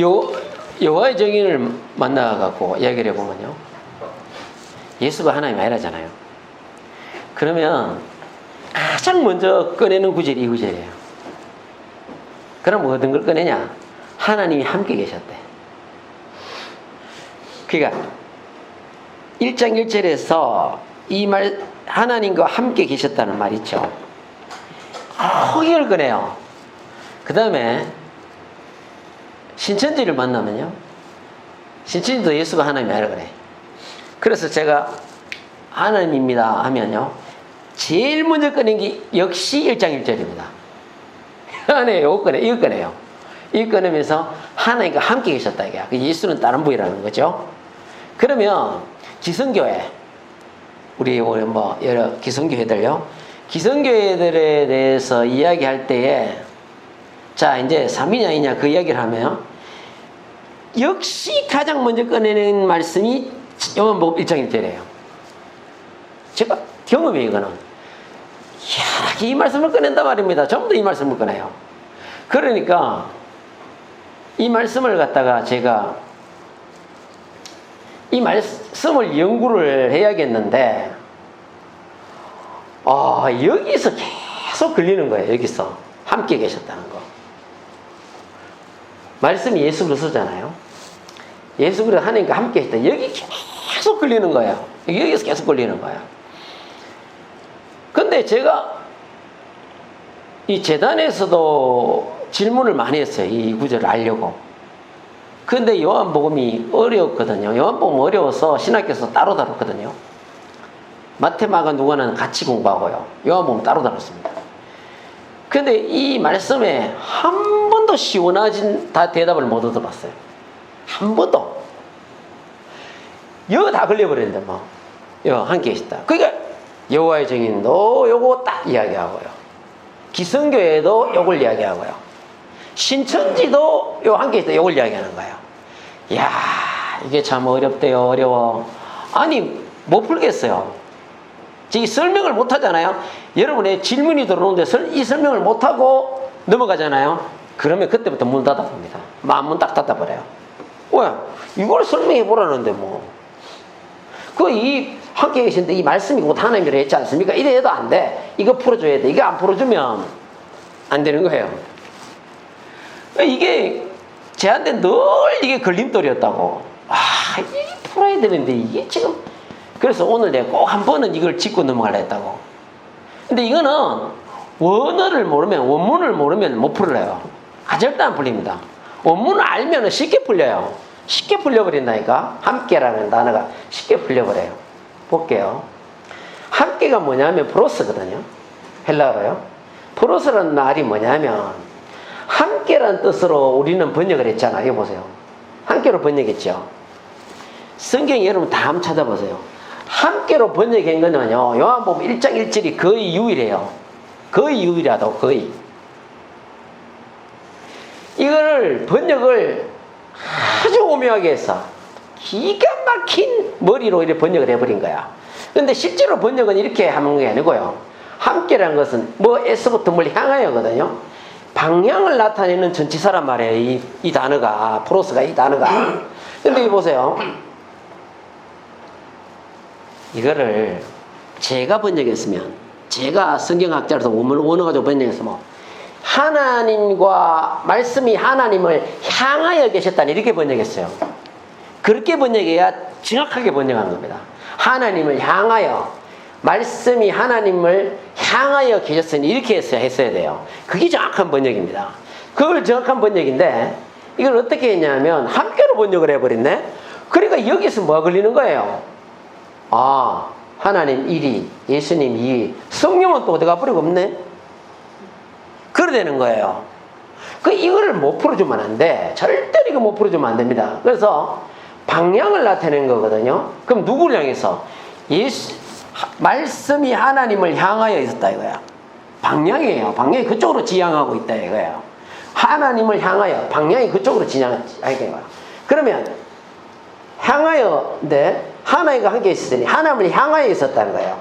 여호와의 증인을 만나갖고 이야기를 해보면요, 예수가 하나님 아니라잖아요. 그러면 가장 먼저 꺼내는 구절이 이 구절이에요. 그럼 어떤 걸 꺼내냐? 하나님이 함께 계셨대. 그러니까 1장 1절에서 이 말, 하나님과 함께 계셨다는 말 있죠. 거기를 꺼내요. 그 다음에 신천지를 만나면요, 신천지도 예수가 하나님이 아니라 그래. 그래서 제가 하나님입니다 하면요, 제일 먼저 꺼낸 게 역시 1장 1절입니다. 하나님 이거 꺼내요. 이거 꺼내면서 하나님과 함께 계셨다 이게. 예수는 다른 분이라는 거죠. 그러면 기성교회, 우리 뭐 여러 기성교회들요, 기성교회들에 대해서 이야기할 때에, 자 이제 삼위냐 아니냐 그 이야기를 하면 역시 가장 먼저 꺼내는 말씀이 요한복음 1장 1절이에요. 제가 경험이에요. 이거는 희한하게 이 말씀을 꺼낸단 말입니다. 전부 다 이 말씀을 꺼내요. 그러니까 이 말씀을 갖다가 제가 이 말씀을 연구를 해야겠는데, 여기서 계속 걸리는 거예요. 여기서 함께 계셨다는 거. 말씀이 예수 그리스도잖아요. 예수 그리스도 하나님과 함께 계셨다. 여기 계속 걸리는 거예요. 여기서 계속 걸리는 거예요. 근데 제가 이 재단에서도 질문을 많이 했어요. 이 구절을 알려고. 근데 요한복음이 어려웠거든요. 요한복음 어려워서 신학교에서 따로 다뤘거든요. 마테마가 누가는 같이 공부하고요. 요한복음 따로 다뤘습니다. 근데 이 말씀에 한 번도 시원하진 대답을 못 얻어봤어요. 한 번도. 여기 다 걸려버렸는데 뭐. 여기 함께 계시다. 그러니까 여호와의 증인도 요거 딱 이야기하고요. 기성교회도 요걸 이야기하고요. 신천지도 요 함께 있다 요걸 이야기하는 거예요. 이야, 이게 참 어렵대요. 어려워. 아니 못 풀겠어요. 이 설명을 못 하잖아요. 여러분의 질문이 들어오는데 이 설명을 못 하고 넘어가잖아요. 그러면 그때부터 문 닫아봅니다. 마음문 딱 닫아버려요. 왜? 이걸 설명해 보라는데 뭐. 이 함께 계신데 이 말씀이 곧 하나님이라 했지 않습니까? 이래도 안 돼. 이거 풀어줘야 돼. 이거 안 풀어주면 안 되는 거예요. 이게 제한테 늘 이게 걸림돌이었다고. 이게 풀어야 되는데 이게 지금. 그래서 오늘 내가 꼭 한 번은 이걸 짚고 넘어가려 했다고. 근데 이거는 원어를 모르면, 원문을 모르면 못 풀어요. 절대 안 풀립니다. 원문을 알면 쉽게 풀려요. 쉽게 풀려버린다니까. 함께라는 단어가 쉽게 풀려버려요. 볼게요. 함께가 뭐냐면 프로스거든요. 헬라어로요. 프로스라는 말이 뭐냐면 함께라는 뜻으로 우리는 번역을 했잖아요. 이거 보세요. 함께로 번역했죠. 성경 여러분 다 한번 찾아보세요. 함께로 번역한 거는요, 요한복음 1장 1절이 거의 유일해요. 거의 유일하다고. 거의. 이거를 번역을 아주 오묘하게 해서 기가 막힌 머리로 이렇게 번역을 해버린 거야. 근데 실제로 번역은 이렇게 하는 게 아니고요. 함께라는 것은 에서부터 뭘 향하여거든요. 방향을 나타내는 전치사란 말이에요. 이 단어가, 프로스가 이 단어가. 근데 이 보세요. 이거를 제가 번역했으면, 제가 성경학자로서 원어 가지고 번역했으면, 하나님과 말씀이 하나님을 향하여 계셨다니 이렇게 번역했어요. 그렇게 번역해야 정확하게 번역한 겁니다. 하나님을 향하여, 말씀이 하나님을 향하여 계셨으니 이렇게 했어야 돼요. 그게 정확한 번역입니다. 그걸 정확한 번역인데 이걸 어떻게 했냐면 함께로 번역을 해버렸네. 그러니까 여기서 뭐가 걸리는 거예요? 하나님 1위, 예수님 2위, 성령은 또 어디가 버리고 없네? 그래 되는 거예요. 이거를 못 풀어주면 안 돼. 절대로 이거 못 풀어주면 안 됩니다. 그래서 방향을 나타내는 거거든요. 그럼 누구를 향해서? 말씀이 하나님을 향하여 있었다 이거야. 방향이에요. 방향이 그쪽으로 지향하고 있다 이거예요. 하나님을 향하여, 방향이 그쪽으로 지향하고 있다. 그러면 향하여인데 하나님과 함께 있었으니 하나님을 향하여 있었다는 거예요.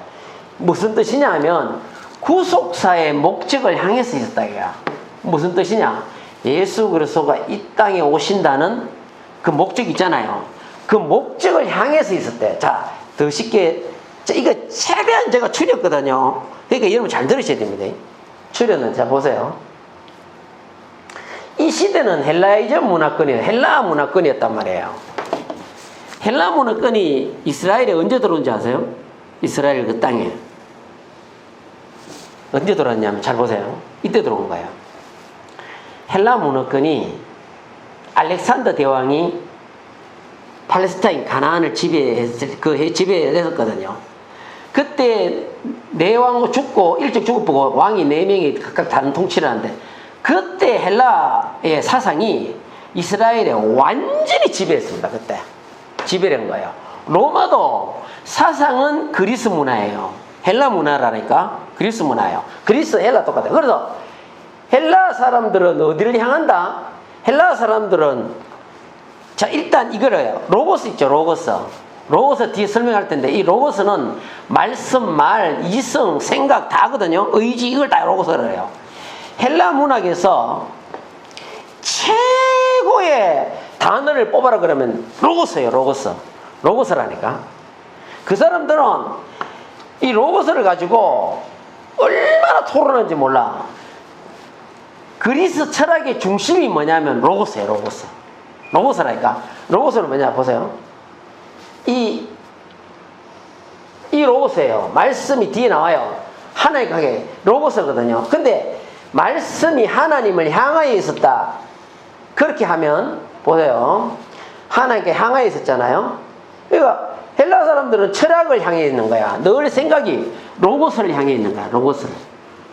무슨 뜻이냐 하면 구속사의 목적을 향해서 있었다 이거야. 무슨 뜻이냐? 예수 그리스도가 이 땅에 오신다는 그 목적 있잖아요. 그 목적을 향해서 있었대. 자, 더 쉽게, 이거 최대한 제가 추렸거든요. 그러니까 여러분 잘 들으셔야 됩니다. 추렸는, 자, 보세요. 이 시대는 헬라이즘 문화권이에요. 헬라 문화권이었단 말이에요. 헬라 문화권이 이스라엘에 언제 들어온지 아세요? 이스라엘 그 땅에. 언제 들어왔냐면, 잘 보세요. 이때 들어온 거예요. 헬라 문화권이 알렉산더 대왕이 팔레스타인 가나안을 지배했었거든요. 그때 네 왕 죽고 일찍 죽고 왕이 4명이 각각 다른 통치를 하는데, 그때 헬라의 사상이 이스라엘에 완전히 지배했습니다. 그때 지배를 한 거예요. 로마도 사상은 그리스 문화예요. 헬라 문화라니까 그리스 문화예요. 그리스 헬라 똑같아요. 그래서 헬라 사람들은 어디를 향한다? 헬라 사람들은, 자, 일단 이거래요. 로고스 있죠, 로고스. 로고스 뒤에 설명할 텐데, 이 로고스는 말씀, 말, 이성, 생각 다 하거든요. 의지, 이걸 다 로고스를 해요. 헬라 문학에서 최고의 단어를 뽑아라 그러면 로고스예요, 로고스. 로고스라니까. 그 사람들은 이 로고스를 가지고 얼마나 토론하는지 몰라. 그리스 철학의 중심이 뭐냐면 로고스예요, 로고스. 로고스라니까. 로고스는 뭐냐, 보세요. 이 로고스예요. 말씀이 뒤에 나와요. 하나의 가게 로고스거든요. 근데 말씀이 하나님을 향하여 있었다. 그렇게 하면, 보세요. 하나님께 향하여 있었잖아요. 그러니까 헬라 사람들은 철학을 향해 있는 거야. 늘 생각이 로고스를 향해 있는 거야.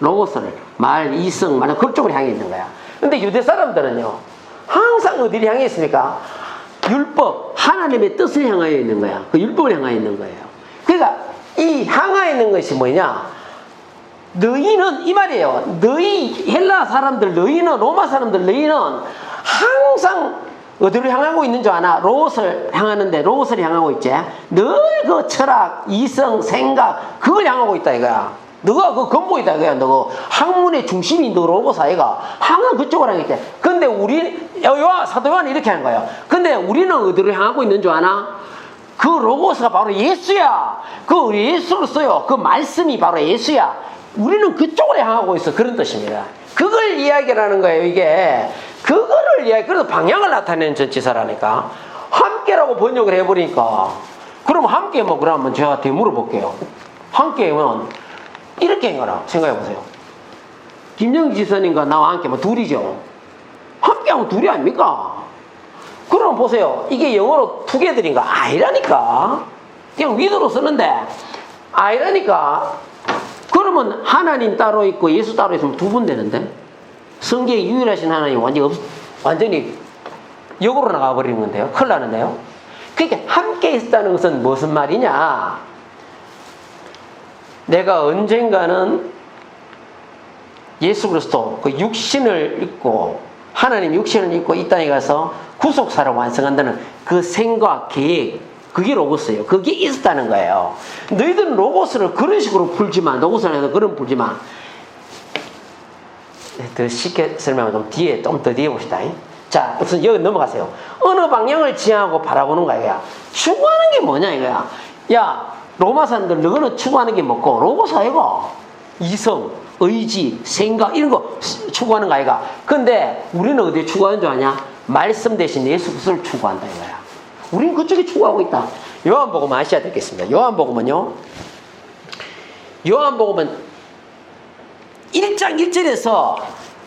로고스를 말, 이성, 말 그쪽으로 향해 있는 거야. 근데 유대 사람들은요, 항상 어디를 향해 있습니까? 율법, 하나님의 뜻을 향하여 있는 거야. 그 율법을 향하여 있는 거예요. 그러니까 이 향하여 있는 것이 뭐냐? 너희는, 이 말이에요. 너희 헬라 사람들, 너희는, 로마 사람들, 너희는 항상 어디를 향하고 있는 줄 아나? 로고스를 향하는데, 로고스를 향하고 있지. 늘 그 철학, 이성, 생각, 그걸 향하고 있다 이거야. 너가 그 근본이다 이거야. 너 학문의 중심이 너 로고스 아이가. 항상 그쪽을 향해 있대. 근데 사도 요한이 이렇게 하는 거예요. 근데 우리는 어디를 향하고 있는 줄 아나? 그 로고스가 바로 예수야. 그 예수를 써요. 그 말씀이 바로 예수야. 우리는 그쪽으로 향하고 있어. 그런 뜻입니다. 그걸 이야기하는 거예요, 이게. 그거를 그래서 방향을 나타내는 전치사라니까. 함께라고 번역을 해버리니까. 그럼 함께 뭐, 그러면 제가 더 물어볼게요. 함께면 이렇게 한 거라 생각해보세요. 김영지 지사님과 나와 함께 뭐 둘이죠. 함께하면 둘이 아닙니까? 그럼 보세요. 이게 영어로 투게더인가? 아니라니까. 그냥 위드로 쓰는데 아니라니까. 그러면 하나님 따로 있고 예수 따로 있으면 두 분 되는데, 성경에 유일하신 하나님 완전히 역으로 나가버리는 건데요. 큰일 나는데요. 그러니까 함께 있다는 것은 무슨 말이냐? 내가 언젠가는 예수 그리스도 그 육신을 입고, 하나님 육신을 입고 이 땅에 가서 구속사를 완성한다는 그 생각, 계획, 그게 로고스예요. 그게 있었다는 거예요. 너희들은 로고스를 그런 식으로 풀지만, 로고스를 해서 그런 풀지만, 더 쉽게 설명하면 좀 더 뒤에 봅시다. 자, 우선 여기 넘어가세요. 어느 방향을 지향하고 바라보는 거야, 이거야. 추구하는 게 뭐냐, 이거야. 야, 로마 사람들, 너는 추구하는 게 뭐고, 로고스 아이가. 이성, 의지, 생각, 이런 거 추구하는 거 아이가. 근데 우리는 어디에 추구하는 줄 아냐? 말씀 대신 예수 그리스도를 추구한다, 이거야. 우리는 그쪽에 추구하고 있다. 요한복음 아셔야 되겠습니다. 요한복음은요, 요한복음은 1장 1절에서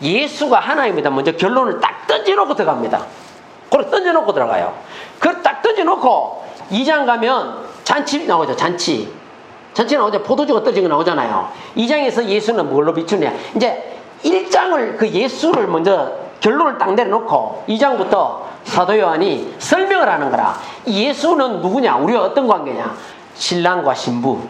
예수가 하나님이다 먼저 결론을 딱 던져놓고 들어갑니다. 그걸 던져놓고 들어가요. 그걸 딱 던져놓고 2장 가면 잔치 나오죠. 잔치 나오죠. 포도주가 떨어진 거 나오잖아요. 2장에서 예수는 뭘로 비추냐? 이제 1장을 그 예수를 먼저 결론을 딱 내려놓고 2장부터 사도 요한이 설명을 하는 거라. 예수는 누구냐? 우리와 어떤 관계냐? 신랑과 신부.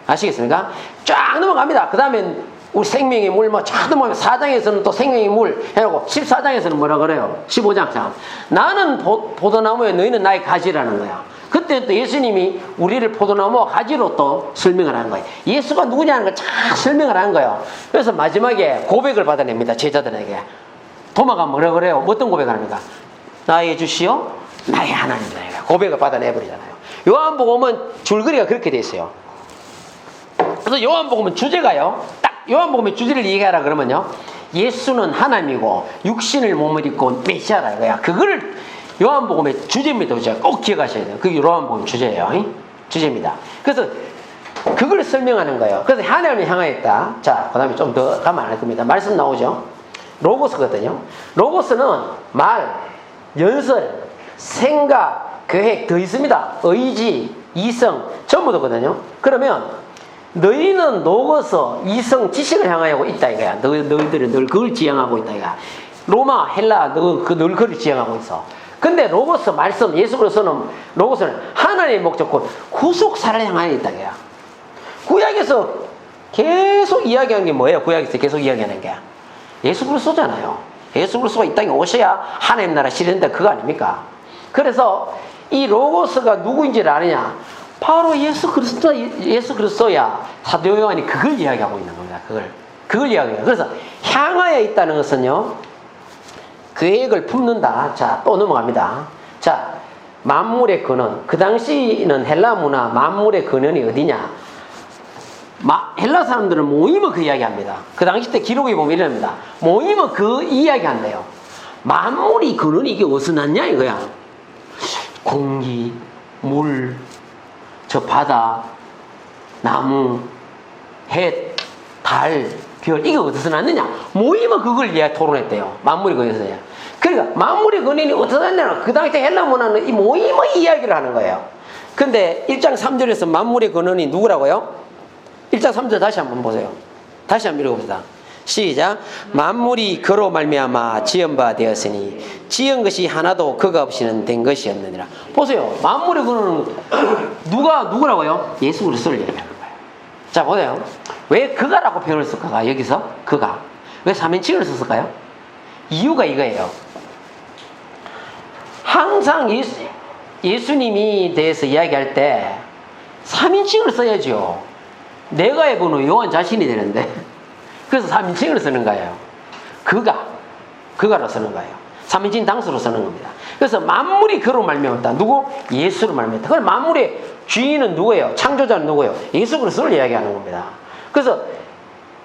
아시겠습니까? 쫙 넘어갑니다. 그 다음에 우리 생명의 물, 쫙 넘어가면 4장에서는 또 생명의 물 해놓고 14장에서는 뭐라 그래요? 15장 참. 나는 포도나무에 너희는 나의 가지라는 거야. 그때 또 예수님이 우리를 포도나무와 가지로 또 설명을 하는 거예요. 예수가 누구냐는 걸 쫙 설명을 하는 거예요. 그래서 마지막에 고백을 받아냅니다. 제자들에게. 도마가 뭐라 그래요? 어떤 고백을 합니까? 나의 주시오, 나의 하나님이다. 고백을 받아내버리잖아요. 요한복음은 줄거리가 그렇게 돼 있어요. 그래서 요한복음은 주제가요, 딱 요한복음의 주제를 얘기하라 그러면요, 예수는 하나님이고 육신을 몸을 입고 메시아라 이거야. 그거를 요한복음의 주제입니다. 꼭 기억하셔야 돼요. 그게 요한복음 주제예요. 주제입니다. 그래서 그걸 설명하는 거예요. 그래서 하나님을 향하였다. 자, 그 다음에 좀 더 가면 안 할 겁니다. 말씀 나오죠. 로고스거든요. 로고스는 말, 연설, 생각, 계획 더 있습니다. 의지, 이성 전부 다거든요. 그러면 너희는 로고스, 이성, 지식을 향하여 있다 이거야. 너희들은 늘 그걸 지향하고 있다 이거야. 로마, 헬라 늘 그걸 지향하고 있어. 근데 로고스 말씀, 예수 그리스도는 로고스는 하나님의 목적과 구속사를 향하여 있다 이거야. 구약에서 계속 이야기하는 게 뭐예요? 구약에서 계속 이야기하는 게 예수 그리스도잖아요. 예수 그리스도가 이 땅에 오셔야 하나님 나라 실현된다 그거 아닙니까? 그래서 이 로고스가 누구인지를 아느냐? 바로 예수 그리스도야. 사도 요한이 그걸 이야기하고 있는 겁니다. 그걸 이야기해요. 그래서 향하여 있다는 것은요, 계획을 품는다. 자, 또 넘어갑니다. 자, 만물의 근원. 그 당시는 헬라 문화 만물의 근원이 어디냐? 헬라 사람들은 모임을 그 이야기합니다. 그 당시 때 기록에 보면 이럽니다. 모임은 그 이야기한대요. 만물이 근원이 이게 어디서 났냐 이거야. 공기, 물, 저 바다, 나무, 해, 달, 별 이게 어디서 났느냐? 모임은 그걸 토론했대요. 만물이 거기서 났냐? 그러니까 만물의 근원이 어디서 났냐? 그 당시 헬라 문화는 이 모임의 이야기를 하는 거예요. 근데 1장 3절에서 만물의 근원이 누구라고요? 1장 3절 다시 한번 보세요. 다시 한번 읽어봅시다. 시작. 만물이 그로 말미암아 지은 바 되었으니 지은 것이 하나도 그가 없이는 된 것이 없느니라. 보세요. 만물의 근원은 누구라고요? 예수 그리스도를 얘기하는 거예요. 자, 보세요. 왜 그가라고 표현을 쓸까가 여기서 그가 왜 3인칭을 썼을까요? 이유가 이거예요. 항상 예수님이 대해서 이야기할 때 3인칭을 써야죠. 내가의 번호 요한 자신이 되는데 그래서 3인칭을 쓰는 거예요. 그가로 쓰는 거예요. 3인칭 당수로 쓰는 겁니다. 그래서 만물이 그로 말미암았다. 누구? 예수로 말미암았다. 그럼 만물의 주인은 누구예요? 창조자는 누구예요? 예수 그리스도를 이야기하는 겁니다. 그래서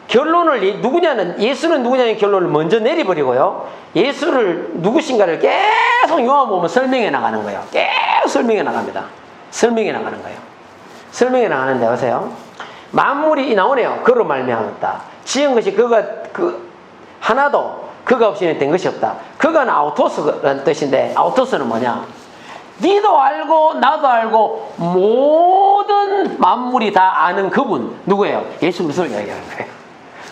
결론을 누구냐는 예수는 누구냐는 결론을 먼저 내려버리고요. 예수를 누구신가를 계속 요한복음은 설명해 나가는 거예요. 계속 설명해 나갑니다. 설명해 나가는 거예요. 설명해 나가는데 보세요. 만물이 나오네요. 그로 말미암았다. 지은 것이 하나도 그가 없이는 된 것이 없다. 그가는 아우토스라는 뜻인데 아우토스는 뭐냐? 니도 알고 나도 알고 모든 만물이 다 아는 그분 누구예요? 예수 그리스도를 이야기하는 거예요.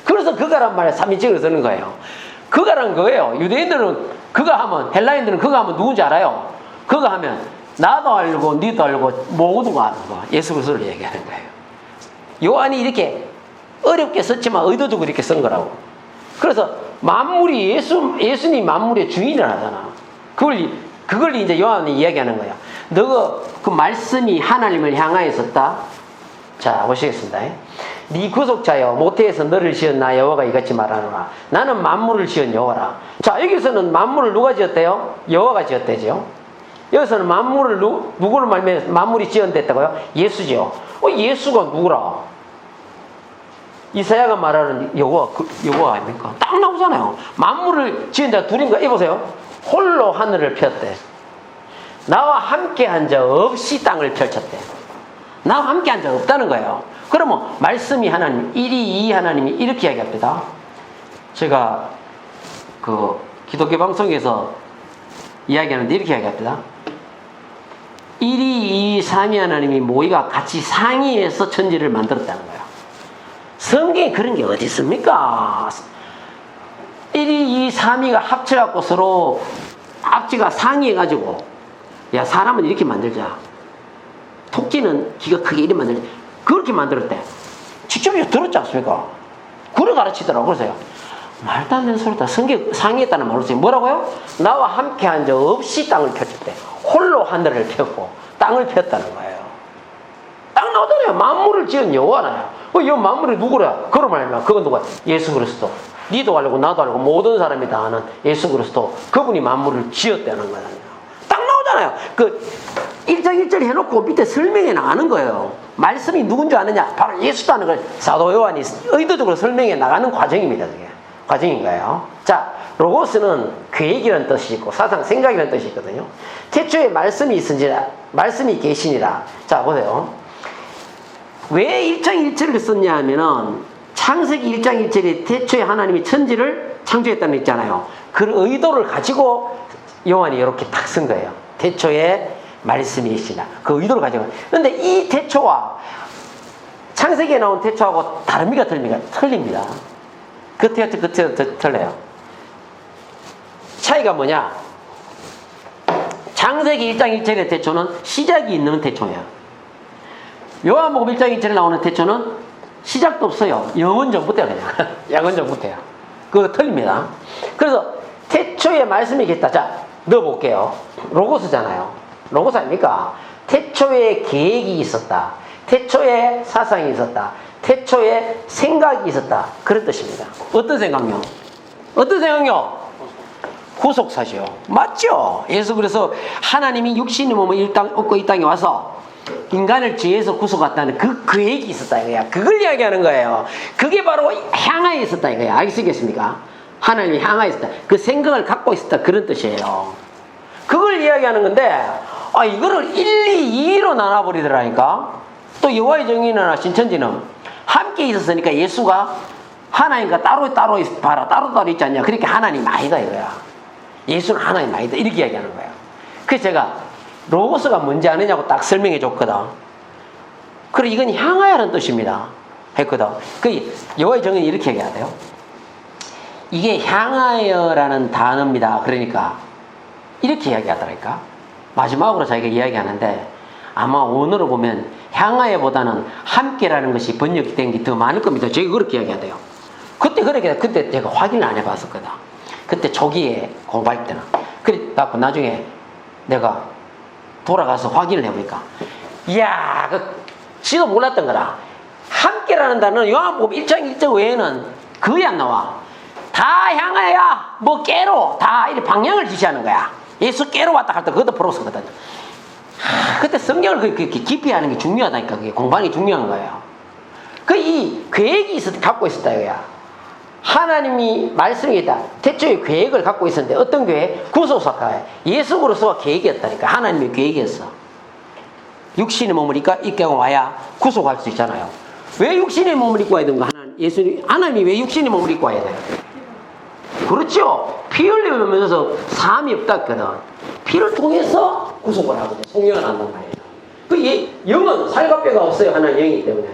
그래서 그가란 말에 3인칭을 쓰는 거예요. 그가란 거예요. 유대인들은 그가 하면, 헬라인들은 그가 하면 누군지 알아요? 그가 하면 나도 알고 니도 알고 모두가 아는 거. 예수 그리스도를 얘기하는 거예요. 요한이 이렇게 어렵게 썼지만 의도적으로 이렇게 쓴 거라고. 그래서 만물이 예수님 만물의 주인을 하잖아. 그걸 이제 요한이 이야기하는 거야. 너가 그 말씀이 하나님을 향하여 있었다. 자, 보시겠습니다. 네 구속자여 모태에서 너를 지은 나 여호와가 이같이 말하노라. 나는 만물을 지은 여호와라. 자, 여기서는 만물을 누가 지었대요? 여호와가 지었대죠. 여기서는 만물을 누구를 말미암아 만물이 지었댔다고요? 예수죠. 예수가 누구라? 이사야가 말하는 여호와 아닙니까? 딱 나오잖아요. 만물을 지은 자 둘인가? 이보세요. 홀로 하늘을 폈대. 나와 함께 한 자 없이 땅을 펼쳤대. 나와 함께 한 자 없다는 거예요. 그러면 말씀이 하나님, 1위, 2위 하나님이 이렇게 이야기합니다. 제가 그 기독교 방송에서 이야기하는데 이렇게 이야기합니다. 1위, 2위, 3위 하나님이 모이가 같이 상의해서 천지를 만들었다는 거예요. 성경에 그런 게 어디 있습니까? 1위, 2위, 3위가 합쳐갖고 서로 앞뒤가 상의해가지고 야, 사람은 이렇게 만들자. 토끼는 귀가 크게 이렇게 만들자. 그렇게 만들었대. 직접 들었지 않습니까? 그걸 가르치더라고. 그러세요. 말도 안 되는 소리다. 성경 상의했다는 말로 써요. 뭐라고요? 나와 함께 한 자 없이 땅을 폈대. 홀로 하늘을 폈고 땅을 폈다는 거예요. 딱 나오잖아요. 만물을 지은 여호와라요. 이 만물이 누구라? 그런 말이야. 그건 누구야? 예수 그리스도. 니도 알고 나도 알고 모든 사람이 다 아는 예수 그리스도 그분이 만물을 지었다는 거잖아요. 딱 나오잖아요. 그 1장 1절 해놓고 밑에 설명해 나가는 거예요. 말씀이 누군지 아느냐? 바로 예수라는 걸 사도 요한이 의도적으로 설명해 나가는 과정입니다. 그게 과정인 거예요. 자, 로고스는 계획이라는 뜻이 있고 사상 생각이라는 뜻이 있거든요. 태초에 말씀이 있은지라 말씀이 계시니라. 자, 보세요. 왜 1장 1절을 썼냐 하면은 창세기 1장 1절에 태초에 하나님이 천지를 창조했다는 거 있잖아요. 그 의도를 가지고 요한이 이렇게 딱 쓴 거예요. 태초에 말씀이 있으나 그 의도를 가지고. 그런데 이 태초와 창세기에 나온 태초하고 다릅니까 틀립니다. 그 태초 틀려요. 차이가 뭐냐? 창세기 1장 1절의 태초는 시작이 있는 태초예요. 요한복음 1장 1절에 나오는 태초는 시작도 없어요. 영원 전부터야 그냥. 영원 전부터야. 그거 틀립니다. 그래서 태초에 말씀이 있겠다. 자, 넣어볼게요. 로고스잖아요. 로고스 아닙니까? 태초에 계획이 있었다. 태초에 사상이 있었다. 태초에 생각이 있었다. 그런 뜻입니다. 어떤 생각요? 어떤 생각요? 구속사죠. 맞죠? 예수 그래서 하나님이 육신의 몸을 얻고 이 땅에 와서 인간을 죄에서 구속했다는 그 계획이 있었다 이거야. 그걸 이야기하는 거예요. 그게 바로 향하에 있었다 이거야. 알겠습니까? 하나님이 향하에 있었다. 그 생각을 갖고 있었다. 그런 뜻이에요. 그걸 이야기하는 건데 이거를 1, 2, 2로 나눠버리더라니까. 또 여호와의 정의나 신천지는 함께 있었으니까 예수가 하나님과 따로 봐라. 따로 있지 않냐. 그러니까 하나님 아니다 이거야. 예수는 하나님 아니다. 이렇게 이야기하는 거예요. 그래서 제가 로고스가 뭔지 아느냐고 딱 설명해 줬거든. 그래 이건 향하여라는 뜻입니다. 했거든. 그 여호와의 정의는 이렇게 얘기해야 돼요. 이게 향하여라는 단어입니다. 그러니까 이렇게 이야기하더라니까. 마지막으로 자기가 이야기하는데 아마 원어로 보면 향하여보다는 함께라는 것이 번역이 된 게 더 많을 겁니다. 제가 그렇게 이야기하대요. 그때 제가 확인을 안 해봤었거든. 그때 초기에 공부할 때는. 그래갖고 나중에 내가 돌아가서 확인을 해보니까 이야, 지도 몰랐던 거라. 함께라는 단어는 요한복음 1장 1절 외에는 거의 안 나와. 다 향하여야 뭐 깨로 다 이렇게 방향을 지시하는 거야. 예수 깨로 왔다 갈 때 그것도 프로스거든. 그때 성경을 그렇게 깊이 하는 게 중요하다니까. 그게 공부하는 게 중요한 거예요. 이 계획이 갖고 있었다 이거야. 하나님이 말씀이 있다. 태초에 계획을 갖고 있었는데 어떤 계획? 구속사가 예수 그리스도가 계획이었다니까. 하나님의 계획이었어. 육신의 몸을 입고 와야 구속할 수 있잖아요. 왜 육신의 몸을 입고 와야 되는가? 하나님이 왜 육신의 몸을 입고 와야 돼요? 그렇죠. 피 흘리면서 사함이 없다 했거든. 피를 통해서 구속을 하거든요. 성령을 한단 말이에요. 영은 살과 뼈가 없어요. 하나님 영이기 때문에.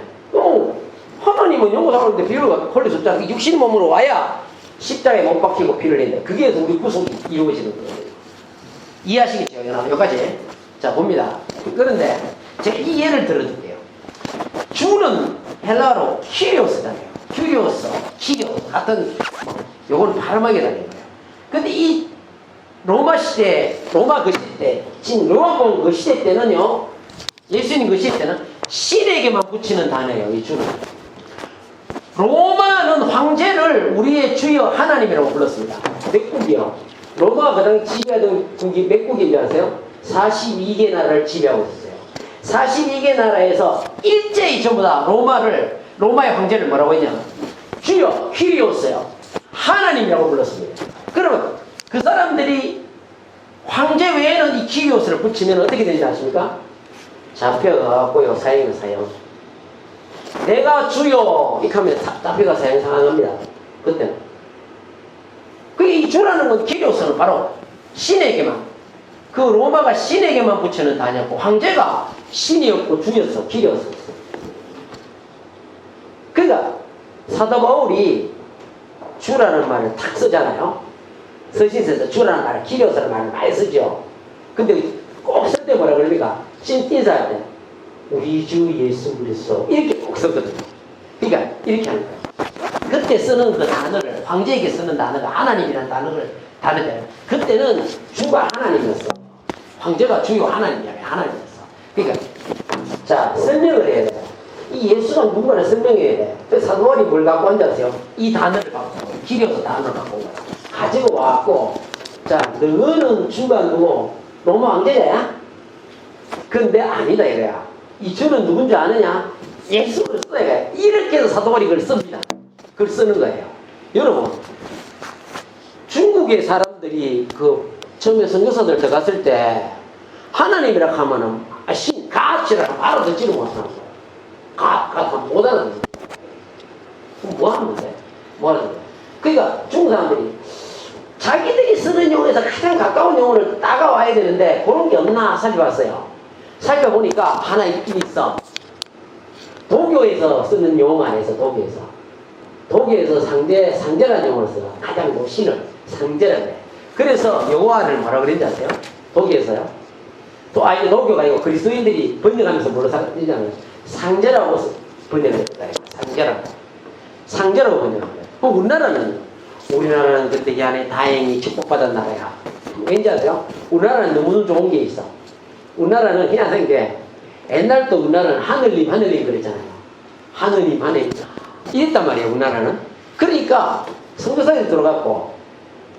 하나님은 영으로 살았는데 피를 흘릴 수 없잖아. 육신의 몸으로 와야 십자가에 못 박히고 피를 낸다. 그게 우리 구속이 이루어지는 거예요. 이해하시겠죠? 여기까지. 자, 봅니다. 그런데 제가 이 예를 들어줄게요. 주는 헬라어로 키리오스잖아요. 키리오스 같은 요거는 발음하게 되는 거예요. 근데 이 로마 그 시대 때, 지금 로마 그 시대 때는요, 예수님 그 시대 때는 신에게만 붙이는 단어예요, 이 주는. 로마는 황제를 우리의 주여 하나님이라고 불렀습니다. 몇 국이요? 로마가 가장 지배하던 국이 몇 국인 줄 아세요? 42개 나라를 지배하고 있었어요. 42개 나라에서 일제히 전부 다 로마의 황제를 뭐라고 했냐? 주여, 퀴리오스요. 하나님이라고 불렀습니다. 그러면 그 사람들이 황제 외에는 이 퀴리오스를 붙이면 어떻게 되지 않습니까? 잡혀가고요, 사형. 내가 주여 이렇게 하면 잡혀가 사형 상황합니다. 그때는. 이 주라는 건 퀴리오스는 바로 신에게만, 그 로마가 신에게만 붙이는 단어였고 황제가 신이었고 주였어, 퀴리오스였어. 그러니까 사도 바울이 주라는 말을 탁 쓰잖아요. 서신서에서 주라는 말을, 퀴리오스라는 말을 많이 쓰죠. 근데 꼭 쓸 때 뭐라 그럽니까? 신띠사야 돼. 우리 주 예수 그리스도 이렇게 꼭 쓰거든요. 그러니까 이렇게 하는 거예요. 그때 쓰는 그 단어를, 황제에게 쓰는 단어가 하나님이라는 단어잖아요. 그때는 주가 하나님이었어. 황제가 주요 하나님이야. 하나님이었어. 그러니까 자, 설명을 해야 돼요. 이 예수가 누구나 설명해야 돼. 그래서 사도 바울이 뭘 갖고 앉았어요? 이 단어를 갖고 길이어서 단어를 갖고 온 거야. 가지고 와갖고 자 너는 중간 누구? 로마 황제야? 근데 아니다 이거야. 이 주는 누군지 아느냐? 예수를 써야 돼. 이렇게 해서 사도 바울이 그걸 씁니다. 그걸 쓰는 거예요. 여러분 중국의 사람들이 그 처음에 선교사들 들어갔을 때 하나님이라 하면은 신 가치라고 바로 듣지를 못하는 거예요. 못 알아듣는 거예요. 그럼 뭐 하면 돼? 뭐 하는 거예요? 그러니까 중국 사람들이 자기들이 쓰는 용어에서 가장 가까운 용어를 따가와야 되는데 그런 게 없나 살펴봤어요. 살펴보니까 하나 있긴 있어. 도교에서 쓰는 용어가 안에서 도교에서 상제라는 용어를 써. 가장 신을 상제라고 해. 그래서 여호와를 뭐라 그랬는지 아세요? 도교에서요. 이제 도교가 아니고 그리스도인들이 번역하면서 뭐로 사는지는 상제라고 번역했다. 상제라고 번역합니다. 우리나라는 그때 이 안에 다행히 축복받은 나라야. 왠지 아세요? 우리나라는 너무 좋은 게 있어. 우리나라는 희한한 게 옛날부터 우리나라는 하늘님 그랬잖아요. 하느님 이랬단 말이에요. 우리나라는. 그러니까 선교사에 들어갔고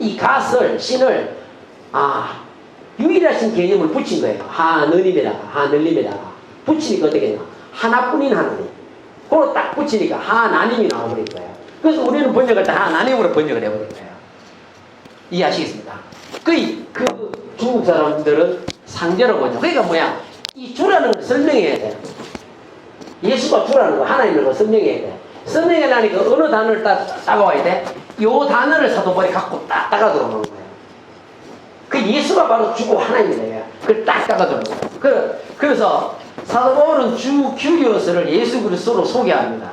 이 갓을 신을 유일하신 개념을 붙인 거예요. 하늘님에다가 붙이니까 어떻게 되나? 하나뿐인 하느님. 그걸 딱 붙이니까 하나님이 나와버린 거예요. 그래서 우리는 번역할 때 하나님으로 번역을 해버린 거예요. 이해하시겠습니까? 그 중국 사람들은 상제로 번역. 그러니까 뭐야? 이 주라는 걸 설명해야 돼요. 예수가 주라는 거 하나님을 거 설명해야 돼. 설명하려니까 어느 단어를 따가와야 돼? 요 단어를 사도 바울이 갖고 딱 따가 들어오는 거예요. 그 예수가 바로 주고 하나님이래요. 그걸 딱 따가 들어오는 거예요. 그래서 사도 바울은 주 규리오스를 예수 그리스도로 소개합니다.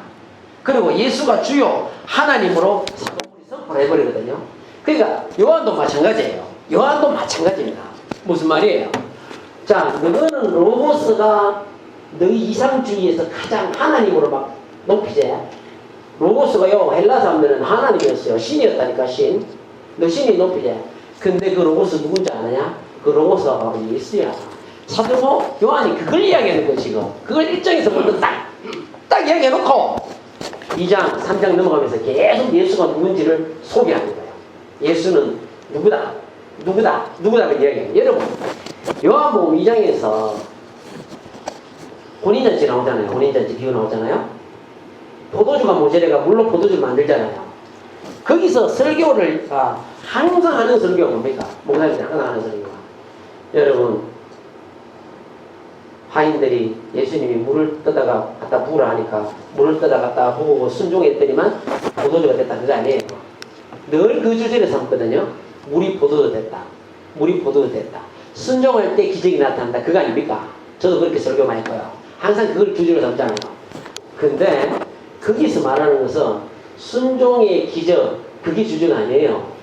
그리고 예수가 주요 하나님으로 사도 바울이 선포를 해버리거든요. 그러니까 요한도 마찬가지입니다. 무슨 말이에요? 자, 너는 로고스가 너희 이상주의에서 가장 하나님으로 막 높이지. 로고스가요 헬라 사람들은 하나님이었어요. 신이었다니까 신. 너 신이 높이지. 근데 그 로고스 누군지 아느냐? 그 로고스가 바로 예수야. 사도 요한이 그걸 이야기하는 거예요 지금. 그걸 일정에서 먼저 딱 이야기해놓고 2장 3장 넘어가면서 계속 예수가 누군지를 소개하는 거예요. 예수는 누구다 그 이야기해요. 여러분 요한복음 2장에서 혼인잔치 나오잖아요. 혼인잔치 비유 나오잖아요. 포도주가 모자래가 물로 포도주를 만들잖아요. 거기서 설교를 항상 하는 설교가 뭡니까? 목사님들이 항상 하는 설교가 여러분 하인들이 예수님이 물을 떠다가 갖다 부으라 하니까 물을 떠다 갖다 부으고 순종했더니만 포도주가 됐다. 그거 아니에요. 늘 그 주제를 삼거든요. 물이 포도주 됐다. 순종할 때 기적이 나타난다. 그거 아닙니까? 저도 그렇게 설교 많이 해요. 항상 그걸 주제로 삼잖아요. 근데 거기서 말하는 것은 순종의 기적, 그게 주제가 아니에요.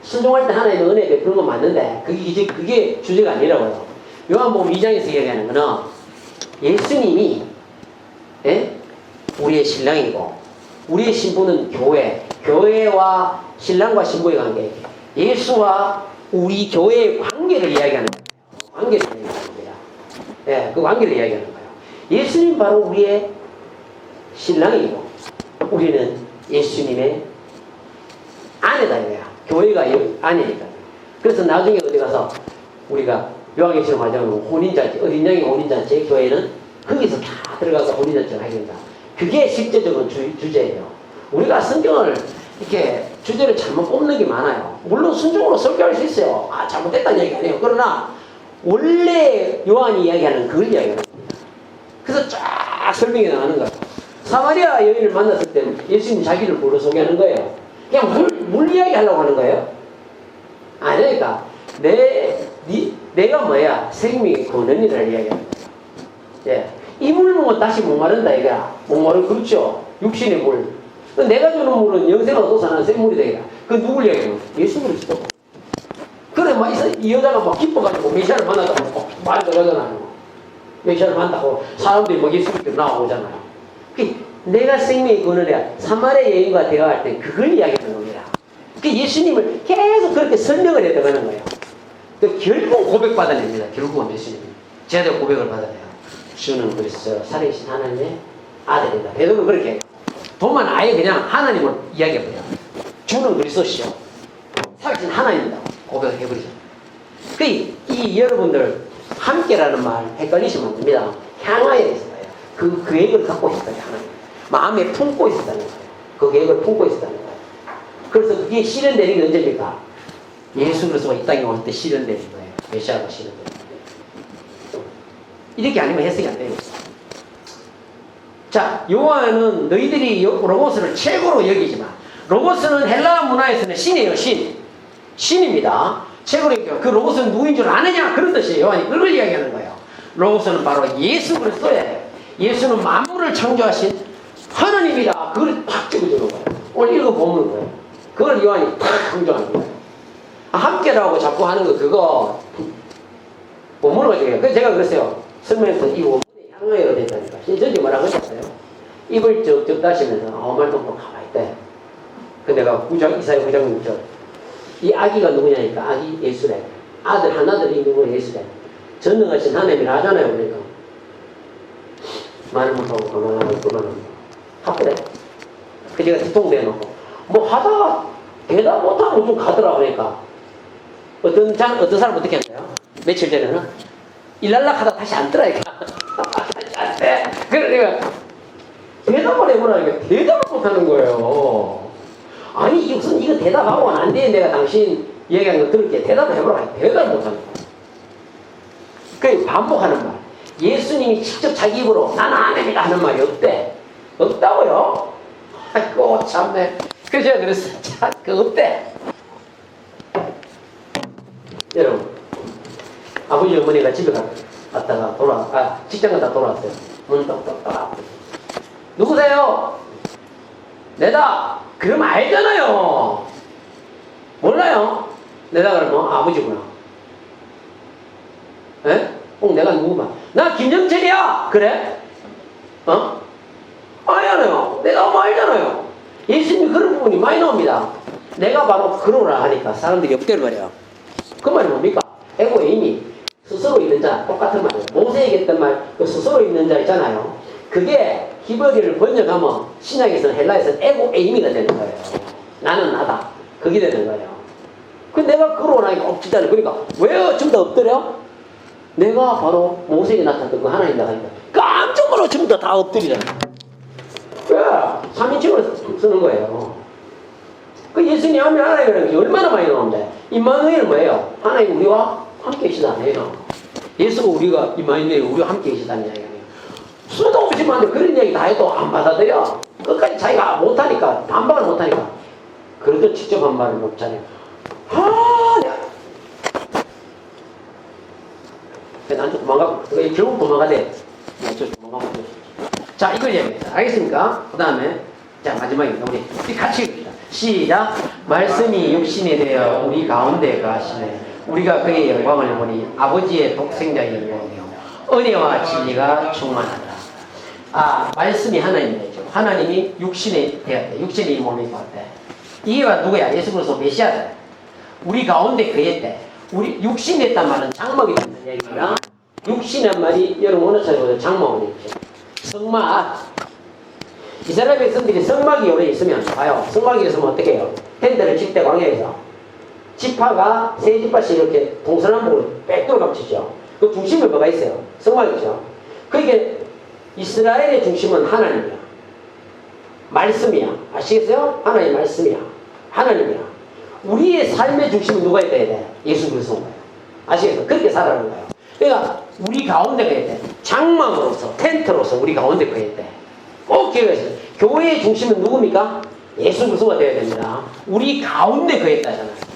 순종할 때 하나님의 은혜 베푸는 건 맞는데 그게 주제가 아니라고요. 요한복음 2장에서 얘기하는 거는 예수님이 우리의 신랑이고 우리의 신부는 교회와 신랑과 신부의 관계, 예수와 우리 교회의 관계를 이야기하는 거예요. 관계를 이야기하는 거예요. 그 관계를 이야기하는 거예요. 예수님 바로 우리의 신랑이고 우리는 예수님의 아내다 이거야. 교회가 아내니까. 그래서 나중에 어디 가서 우리가 요한계시록 말하자면 혼인잔치, 어린 양의 혼인잔치, 교회는 거기서 다 들어가서 혼인잔치를 하게 된다. 그게 실제적인 주제예요. 우리가 성경을 이렇게 주제를 잘못 뽑는 게 많아요. 물론 순종으로 설교할 수 있어요. 잘못됐다는 얘기 아니에요. 그러나 원래 요한이 이야기하는 그걸 이야기하는 겁니다. 그래서 쫙 설명이 나가는 거예요. 사마리아 여인을 만났을 때 예수님 자기를 뭐로 소개하는 거예요? 그냥 물 이야기 하려고 하는 거예요? 아니니까 내가 뭐야? 생명의 근원이라는 이야기하는 거예요. 이 물 먹으면 다시 목마른다 이거야. 목마른 그렇죠. 육신의 물. 내가 주는 물은 영생으로 솟아나는 생물이다 이거야. 그 누굴 이야기하는 거야? 예수 그리스도. 그래 막 이 여자가 막 기뻐가지고 메시아를 만났다고 말 들어가잖아요. 메시아를 만나고 사람들이 막 예수 그리스도 나오잖아요. 내가 생명의 근원이야. 사마리아 여인과 대화할 때 그걸 이야기하는 겁니다. 예수님을 계속 그렇게 설명을 해나가는 거예요. 결국 고백받아냅니다. 결국은 예수님이 제대로 고백을 받아내요. 주는 그리스도 살아계신 하나님의 아들이다. 베드로는 그렇게 해요. 도마는 아예 그냥 하나님을 이야기해버려요. 주는 그리스도시요. 살아계신 하나님이다. 고백해버리죠. 이 여러분들 함께라는 말 헷갈리시면 안 됩니다. 향하여 있어요. 그 계획을 갖고 있었다는 거예요. 하나님. 마음에 품고 있었다는 거예요. 그 계획을 품고 있었다는 거예요. 그래서 그게 실현되는 게 언제입니까? 예수 그리스도가 이 땅에 올 때 실현되는 거예요. 메시아가 실현되는 거예요. 이렇게 아니면 해석이 안 돼요. 자, 요한은 너희들이 로고스를 최고로 여기지만, 로고스는 헬라 문화에서는 신이에요. 신입니다. 최고로 여기죠. 그 로고스는 누구인 줄 아느냐? 그런 뜻이에요. 요한이 그걸 이야기하는 거예요. 로고스는 바로 예수 그리스도예요. 예수는 만물을 창조하신 하나님이다. 그걸 탁 찍어주는 거예요. 오늘 읽어보는 거예요. 그걸 요한이 탁 강조하는 거예요. 함께라고 자꾸 하는 거 그거 원문을 가지고 그래서 제가 그랬어요. 설명에서 이 원문이 향하여로 된다니까. 신천지 뭐라고 하셨어요? 입을 쩍쩍 다시면서 아무 말도 없고 가만히 있대. 그 내가 이사야 9장 6절 이 아기가 누구냐니까 아기 예수래. 아들 하나들이 있는 거 예수래. 전능하신 하나님이라 하잖아요. 그러니까 말을 못하고 그만하고 하더래. 그 제가 뒤통 내놓고 뭐 하다가 대답 못하고 좀 가더라. 그러니까 어떤 사람 어떻게 한대요? 며칠 전에는 일랄락 하다 다시 앉더라니까. 다시 앉대. 그러니까 대답을 해보라니까 대답을 못하는 거예요. 아니 무슨 이거 대답하고는 안 돼. 내가 당신 얘기한 거 들을게. 대답을 해보라. 대답을 못하는 거야. 그 반복하는 말. 예수님이 직접 자기 입으로 나는 안 합니다 하는 말이 없대. 없다고요? 아이고 참네. 그래서 제가 그랬어요. 자, 그 없대. 여러분, 아버지 어머니가 집에 갔다가 직장 갔다 돌아왔어요. 문 떡떡떡. 누구세요? 내다. 그러면 알잖아요. 몰라요? 내다 그러면 아버지구나. 에? 꼭 내가 누구만. 나 김정철이야. 그래? 알잖아요. 내가 뭐 알잖아요. 예수님 그런 부분이 많이 나옵니다. 내가 바로 그러라 하니까 사람들이 엎드려버려요. 그 말이 뭡니까? 에고에임이 스스로 있는 자 똑같은 말이에요. 모세에게 했던 말 그 스스로 있는 자 있잖아요. 그게 히브리어를 번역하면 신약에서는 헬라에서는 에고에임이가 되는 거예요. 나는 나다. 그게 되는 거예요. 그 내가 그러라니까 엎지잖아요. 그러니까 왜 좀 더 엎드려? 내가 바로 모세에게 나타났던 그 하나님이다 하니까 깜짝 놀라 전부 다 엎드리잖아. 왜? 3인칭으로 쓰는 거예요. 그 예수님 하면 하나님이라는 게 얼마나 많이 나오는데 임마누엘 뭐예요? 하나님 우리와 함께 계시다네요. 예수가 우리가 임마누엘 우리와 함께 계시다는 이야기예요. 수도 없이 많은데 그런 이야기 다 해도 안 받아들여. 끝까지 자기가 못하니까 반박을 못하니까 그래도 직접 한 말을 못하네요. 나한테 도망가고 결국 도망가대. 도망가고. 자 이걸 얘기합니다. 알겠습니까? 그 다음에 자 마지막입니다. 우리 같이 읽읍시다. 시작. 말씀이 육신이 되어 우리 가운데 가시네. 우리가 그의 영광을 보니 아버지의 독생자의 영광이요 은혜와 진리가 충만하다. 말씀이 하나님이죠. 하나님이 육신이 되었대. 육신이 몸이 되었대. 이게 누구야? 예수 그리스도 메시아다. 우리 가운데 그였대. 우리 육신 됐단 말은 장막이 된다는 얘기입니다. 육신이란 말이 여러분 어느 차례보다 장막으로 있죠. 성막. 이스라엘 백성들이 성막이 오래 있으면 봐요. 성막이 있으면 어떻게 해요? 텐트를 칠 때 광야에서 지파가 세 지파씩 이렇게 동서남북으로 빽돌 감치죠. 그 중심에 뭐가 있어요? 성막이죠. 그게 이스라엘의 중심은 하나님이야. 말씀이야. 아시겠어요? 하나님의 말씀이야. 하나님이야. 우리의 삶의 중심은 누가 있어야 돼? 예수 그리스도인 거예요. 아시겠어요? 그렇게 살아가는 거예요. 그러니까 우리 가운데가 있야 돼. 장막으로서 텐트로서 우리 가운데 거야 돼. 꼭 기억하세요. 교회의 중심은 누굽니까? 예수 그리스도가 되어야 됩니다. 우리 가운데 거했다잖아요.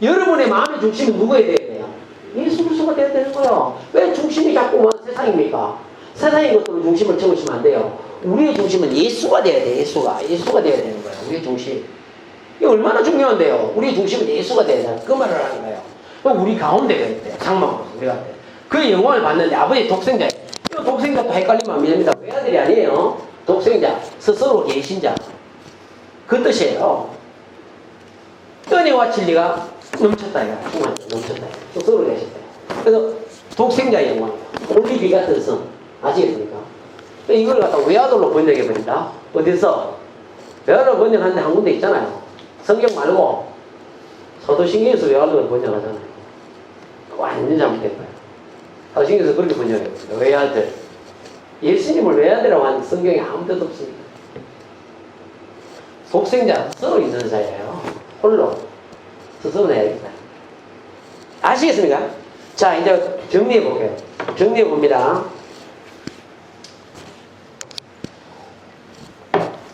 여러분의 마음의 중심은 누구에 되어야 돼요? 예수 그리스도가 되어야 되는 거예요. 왜 중심이 자꾸만 세상입니까? 세상의 것들로 중심을 채우시면 안 돼요. 우리의 중심은 예수가 되어야 돼요. 예수가 되어야 되는 거예요. 우리의 중심. 이게 얼마나 중요한데요. 우리의 중심은 예수가 되어야 돼요. 그 말을 하는 거예요. 우리 가운데가 있대요. 장막으로서 우리가 돼. 그의 영광을 받는데 아버지 독생자. 이 독생자도 헷갈리면 안 됩니다. 외아들이 아니에요. 독생자, 스스로 계신 자. 그 뜻이에요. 은혜와 진리가 넘쳤다. 넘쳤다. 스스로 계셨다. 그래서 독생자의 영광. 올리비 같은 성. 아시겠습니까? 이걸 갖다 외화돌로 번역해버린다. 어디서? 외화돌로 번역하는데 한 군데 있잖아요. 성경 말고 사도신경에서 외화돌로 번역하잖아요. 완전 잘못된 거예요. 사도신경에서 그렇게 번역해요. 외아들. 예수님을 외아들이라고 하는 성경에 아무 데도 없습니다. 독생자 스스로 있는 자예요. 홀로 스스로 내야겠다. 아시겠습니까? 자, 이제 정리해 볼게요. 정리해 봅니다.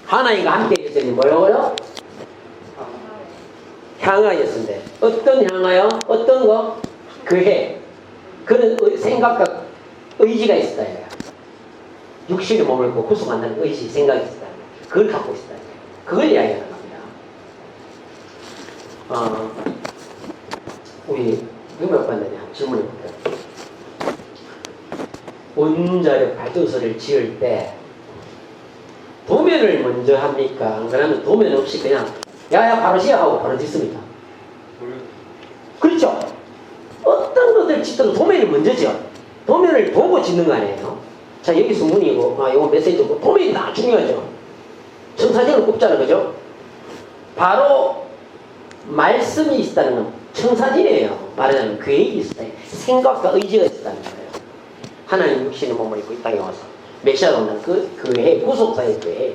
하나님과 함께 계시니 뭐라고요? 향하였는데 어떤 향하여? 어떤 거? 그해. 그는 생각과 의지가 있었다. 육신의 몸을 구속한다는 의지, 생각이 있었다. 그걸 갖고 있었다. 그걸 이야기하는 겁니다. 우리 누가 봤느냐 질문해 볼게요. 원자력 발전소를 지을 때 도면을 먼저 합니까? 그러면 도면 없이 그냥 야야 바로 시작하고 바로 짓습니까? 그렇죠. 어떤 것들 짓더라도 도면이 먼저죠. 도면을 보고 짓는 거 아니에요. 자, 여기 수문이고 이거 메시지고 도면이 다 중요하죠. 청사진을 꼽잖아요. 그죠? 바로 말씀이 있다는 건 청사진이에요. 말하자면 계획이 있었다. 생각과 의지가 있었다는 거예요. 하나님 육신의 몸을 입고 이 땅에 와서 메시아가 온다는 그 해, 구속사의 그 해,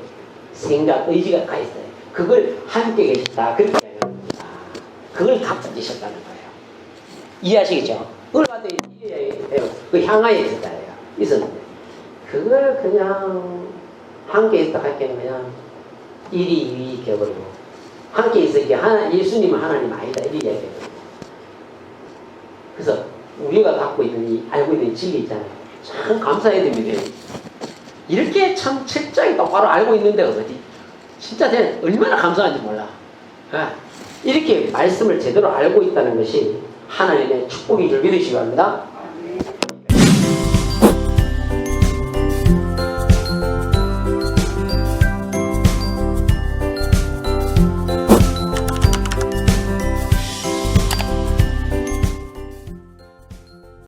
생각, 의지가 가 있어요. 그걸 함께 계셨다. 그렇게 하는 겁니다. 그걸 갖다 주셨다는 거예요. 이해하시겠죠? 그걸 갖다 이해해요. 그 향하에 있었는데 그걸 그냥 함께 있다 할 때는 그냥 일이 이익 해버리고 함께 있으니까 예수님은 하나님 아니다 이렇게 얘기해요. 그래서 우리가 갖고 있는 이 알고 있는 진리 있잖아요. 참 감사해야 됩니다. 이렇게 참 책장이 똑바로 알고 있는데 어디 진짜 얼마나 감사한지 몰라. 이렇게 말씀을 제대로 알고 있다는 것이 하나님의 축복인 줄 믿으시기 바랍니다.